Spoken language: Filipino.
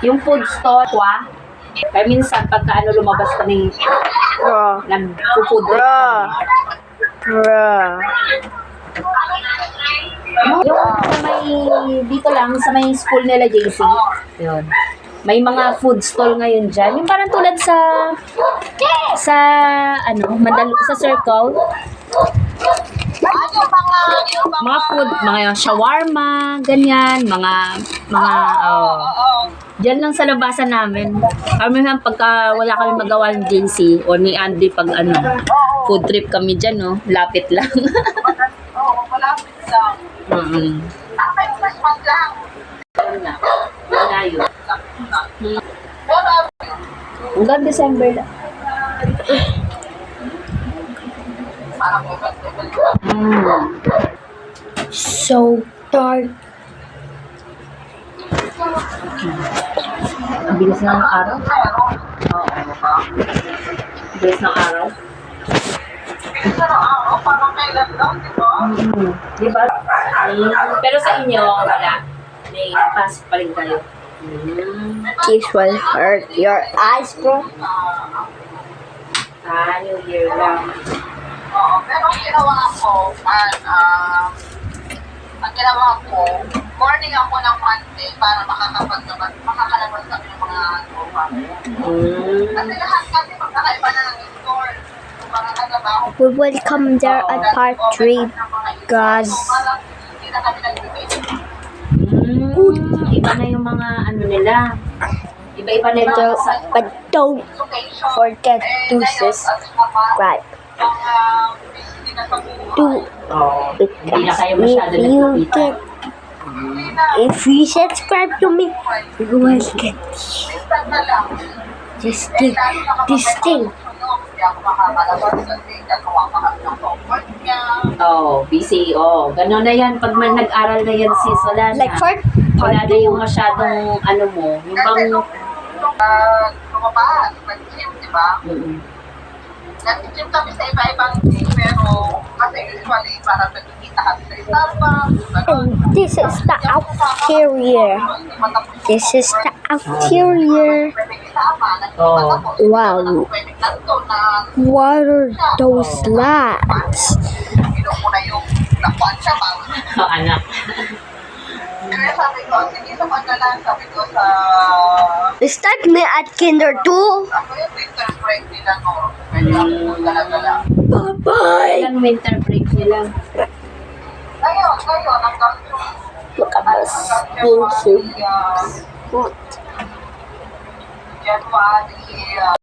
Yung food store, kaya minsan pagka lumabas kami, nagpo-food trip kami. Yung sa may, dito lang, sa may school nila, JC, yun. May mga food stall ngayon dyan. Yung parang tulad sa sa Circle. Mga food, mga shawarma, ganyan, dyan lang sa labasan namin. Kami pagka wala kami magawa ng JC o ni Andy pag food trip kami dyan, no? Lapit lang. Malapit lang. Malayo. Hanggang December lang. So dark. Ang bilis ng araw. Bilis ng araw. Parang kailan daw, di ba? Diba? Pero sa inyo, wala. May pasok pa rin kayo. This will hurt your eyes, bro. New Year lang. Oo, pero ang ginawa ko, morning ako ng Monday para makakalabas kami ng mga tropa. Kasi lahat kasi magkakaiba na ng store. Mga kagabaho. We will come there at part 3, guys. Hindi na kami nagbibigay. Iba na yung mga nila. Iba-iba na yung But don't forget to subscribe. Hindi na kayo masyado nagkikita. If you subscribe to me, you will get this thing. Busy. Gano'n na yan. Pag nag-aral na yan, sis, wala na. Like for Wala na yung masyadong, yung bang... Lumabas, nag-gym, di ba? Nag-gym kami sa iba-ibang gym, pero kasi usually parang nagkikita kami sa Starbucks. And this is the exterior. This is the exterior. Wow. What are those lights? anak. Kaya sabi ko, sige sa pagkalan, sabi ko sa... Start me at kinder 2. Ako yung winter break nila, no? Pwede ako gala-gala. Bye-bye. Ilang winter break nila. Ngayon, hanggang Look at this. January,